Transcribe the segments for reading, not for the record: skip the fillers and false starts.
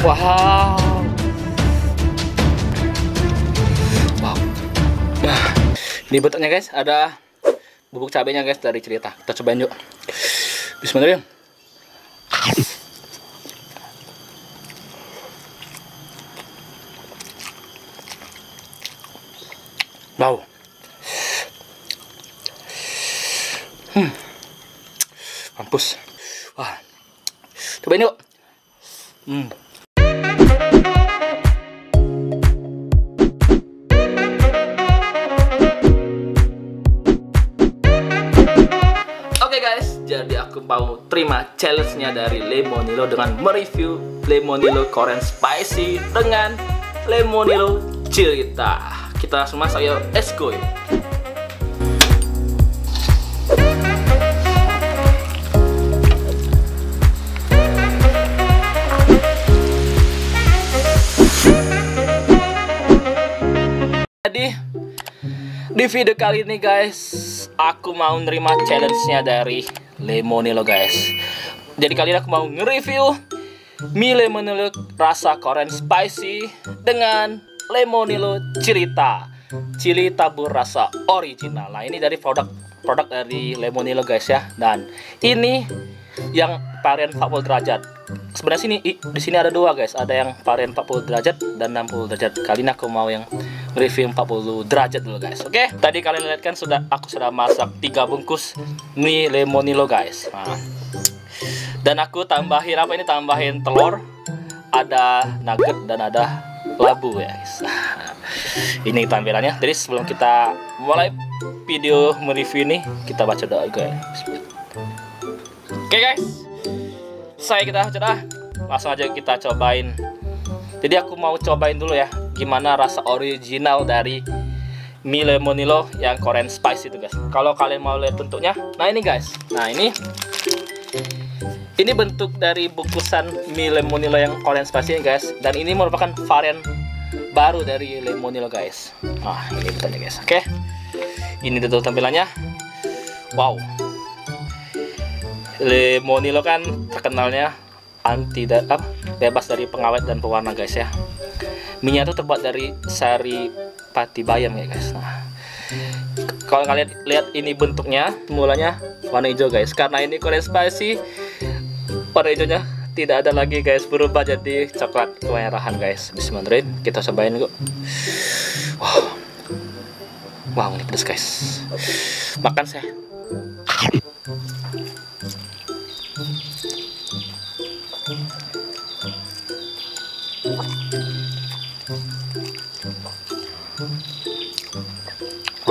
Wow. Wow. Nah, ini bentuknya guys, ada bubuk cabenya guys dari Cerita. Kita cobain yuk. Bismillahirrahmanirrahim. Wow. Mampus. Wah. Cobain yuk. Oke guys, jadi aku mau terima challenge-nya dari Lemonilo dengan mereview Lemonilo Korean Spicy dengan Lemonilo Cerita. Kita langsung masak yuk, let's go. Jadi di video kali ini guys, aku mau nerima challenge-nya dari Lemonilo guys. Jadi kali ini aku mau nge-review mie Lemonilo rasa Korean Spicy dengan Lemonilo Cerita chili tabur rasa original. Nah, ini dari produk dari Lemonilo guys ya. Dan ini yang varian 40 derajat. Sebenarnya di sini ada dua guys, ada yang varian 40 derajat dan 60 derajat. Kali ini aku mau yang review 40 derajat dulu guys. Oke, tadi kalian lihat kan aku sudah masak 3 bungkus mie Lemonilo guys. Nah, dan aku tambahin apa ini? Tambahin telur, ada nugget dan ada labu ya guys. Ini tampilannya. Jadi sebelum kita mulai video mereview ini, kita baca doa guys. Oke guys, kita coba langsung aja kita cobain. Jadi aku mau cobain dulu ya, gimana rasa original dari mie Lemonilo yang Korean Spicy itu guys. Kalau kalian mau lihat bentuknya, nah ini guys. Nah ini bentuk dari bungkusan mie Lemonilo yang Korean Spicy ini guys. Dan ini merupakan varian baru dari Lemonilo guys. Nah ini bentuknya guys. Oke, ini tuh tampilannya. Wow. Lemonilo kan terkenalnya bebas dari pengawet dan pewarna guys ya. Minyak itu terbuat dari sari pati bayam ya guys. Nah, kalau kalian lihat ini bentuknya, mulanya warna hijau guys. Karena ini Korean Spicy, warna hijaunya tidak ada lagi guys, berubah jadi coklat kemerahan guys. Bismillahirrahmanirrahim, kita cobain yuk. Wow, wow ini pedas guys. Makan saya.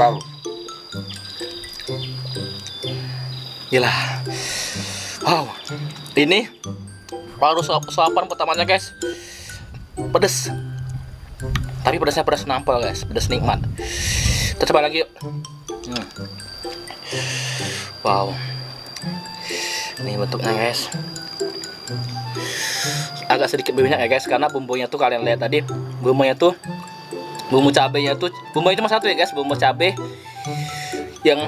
Wow. Gila. Wow. Ini baru suapan pertamanya guys. Pedes. Tapi pedasnya pedas nampol guys, pedas nikmat. Kita coba lagi yuk. Wow. Ini bentuknya guys. Agak sedikit berminyak ya guys, karena bumbunya tuh kalian lihat tadi, bumbunya tuh bumbu cabenya tuh, bumbunya cuma satu ya guys, bumbu cabe yang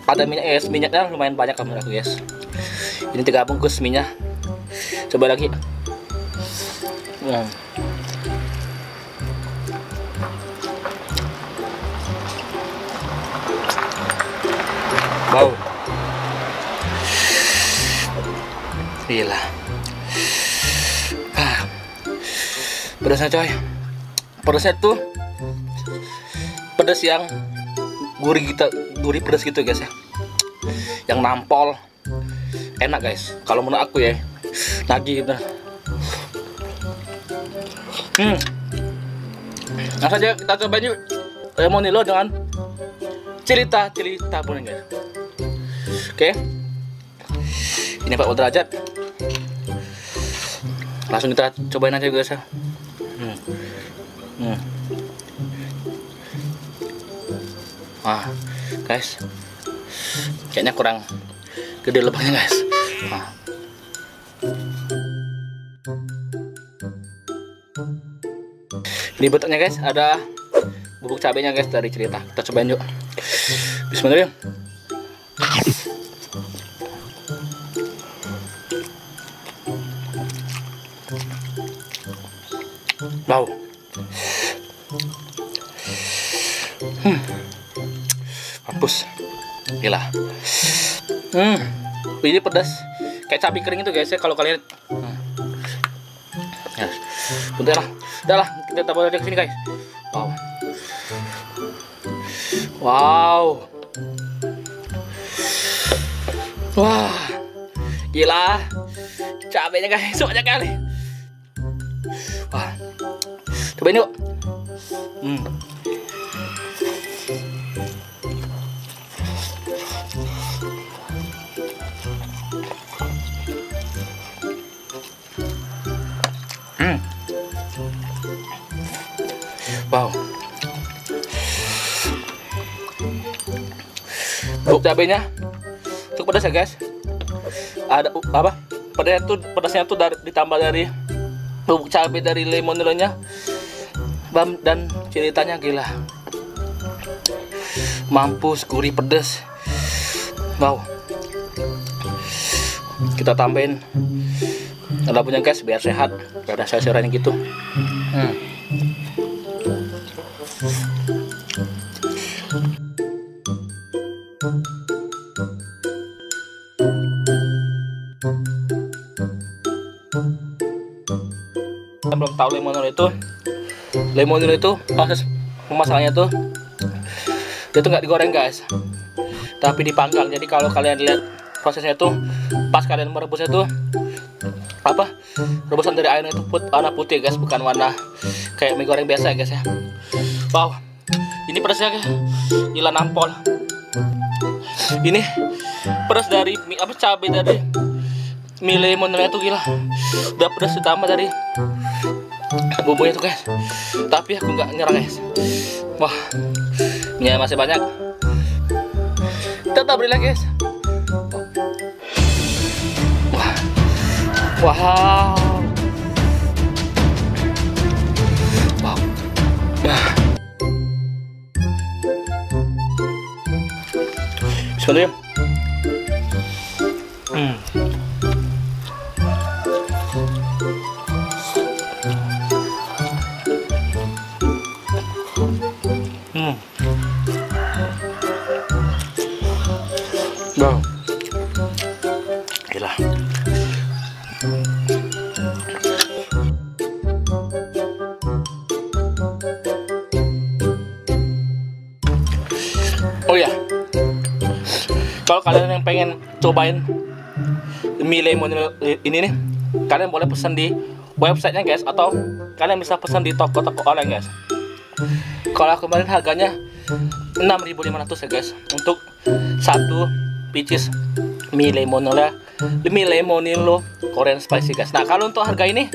ada minyak guys. Minyaknya lumayan banyak menurut aku guys. Ini 3 bungkus minyak. Coba lagi. Wow. Gila. Pedasnya coy. Pedasnya tuh pedas yang gurih pedas gitu guys ya. Yang nampol. Enak guys. Kalau menurut aku ya. Nagih bener. Langsung aja kita cobain yuk Lemonilo dengan Cerita tabur guys. Oke. Ini 40 derajat. Langsung kita cobain aja guys ya. Wah, guys, kayaknya kurang gede lubangnya guys. Nah. Ini bentuknya guys, ada bubuk cabenya guys dari Cerita. Kita cobain yuk. Bismillahirrahmanirrahim. Wow. Mampus. Gila. Ini pedas. Kayak cabai kering itu guys ya kalau kalian. Ya. Bentar lah. Udah lah, kita tambah lagi ke sini guys. Wow. Wow. Wah. Gila. Cabenya guys, banyak kali. Wah. Cobain yuk. Wow. Bubuk cabenya cukup pedas ya guys. Ada apa? Pedasnya tuh ditambah dari bubuk cabai dari lemonilonya dan ceritanya gila. Mampus, gurih, pedas. Wow. Kita tambahin labunya guys biar sehat, biar ada sayur-sayurannya gitu. Kita belum tahu lemonilo itu proses pemasakannya tuh dia tuh nggak digoreng guys, tapi dipanggang. Jadi kalau kalian lihat prosesnya tuh pas kalian merebusnya tuh apa, rebusan dari airnya itu warna putih guys, bukan warna kayak mie goreng biasa guys ya. Wow, ini pedasnya guys, gila nampol. Ini pedas dari mie apa, cabai dari mie lemonnya tuh gila, udah pedas ditambah dari bumbunya tuh guys. Tapi aku nggak nyerah guys. Wah, minyak masih banyak. Kita beri lagi guys. Wah, wow, wow. Bismillah. Wow. Gila. Oh ya, kalau kalian yang pengen cobain mie lemon ini nih, kalian boleh pesan di websitenya guys, atau kalian bisa pesan di toko-toko online guys. Kalau kemarin harganya 6.500 ya guys untuk satu pieces mie lemonilo Korean spicy guys. Nah, kalau untuk harga ini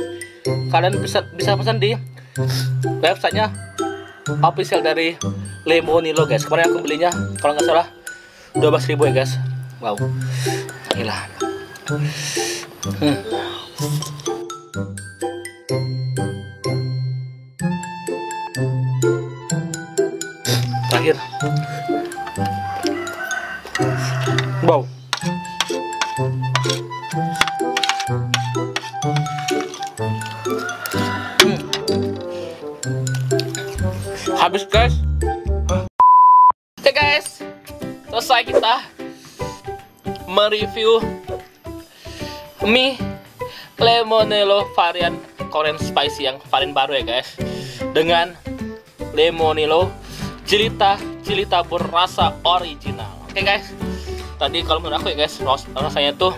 kalian bisa pesan di websitenya official dari Lemonilo guys. Kemarin aku belinya kalau nggak salah 12.000 ya guys. Wow, gila. Terakhir. Wow. Habis guys. Oke guys, selesai kita mereview mie lemonilo varian Korean spicy yang varian baru ya guys, dengan lemonilo jelita berrasa original. Oke guys, tadi kalau menurut aku ya guys, rasanya tuh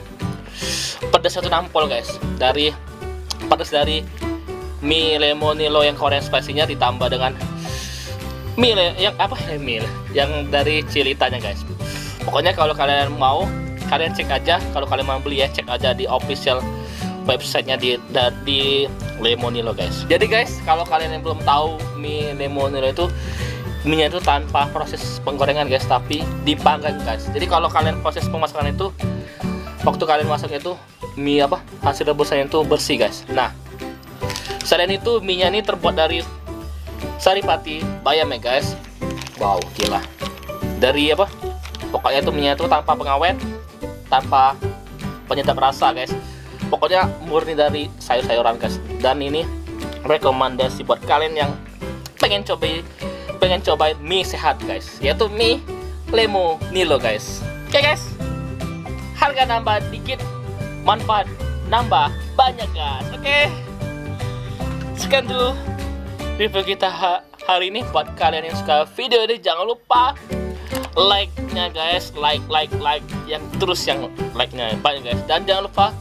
pedasnya tuh nampol guys, dari pedas dari mie lemonilo yang Korean spicy-nya ditambah dengan mie yang apa ya, mie yang dari cilitanya guys. Pokoknya kalau kalian mau, kalian cek aja. Kalau kalian mau beli ya, cek aja di official websitenya di Lemonilo guys. Jadi guys, kalau kalian yang belum tahu mie Lemonilo itu, mie-nya itu tanpa proses penggorengan guys, tapi dipanggang guys. Jadi kalau kalian proses pemasakan itu, waktu kalian masak itu mie apa, hasil rebusannya itu bersih guys. Nah, selain itu mie-nya ini terbuat dari saripati bayam ya guys. Wow, gila. Dari apa, pokoknya itu mie-nya itu tanpa pengawet, tanpa penyedap rasa guys. Pokoknya murni dari sayur-sayuran guys. Dan ini rekomendasi buat kalian yang pengen cobain mie sehat guys, yaitu mie Lemonilo guys. Oke guys, harga nambah dikit, manfaat nambah banyak guys. Oke, sekian dulu review kita hari ini. Buat kalian yang suka video ini, jangan lupa like-nya guys, like yang terus yang like-nya banyak guys, dan jangan lupa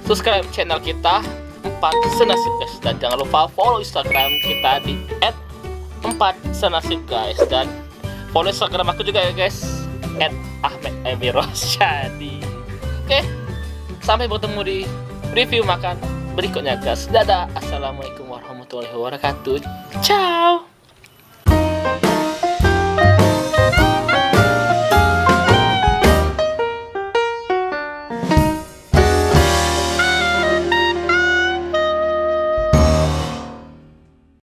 subscribe channel kita 4 Senasib guys, dan jangan lupa follow Instagram kita di @4senasib guys, dan follow Instagram aku juga ya guys, @ahmedemirosyadi. Oke, sampai bertemu di review makan berikutnya guys. Dadah, assalamualaikum warahmatullahi wabarakatuh. Ciao.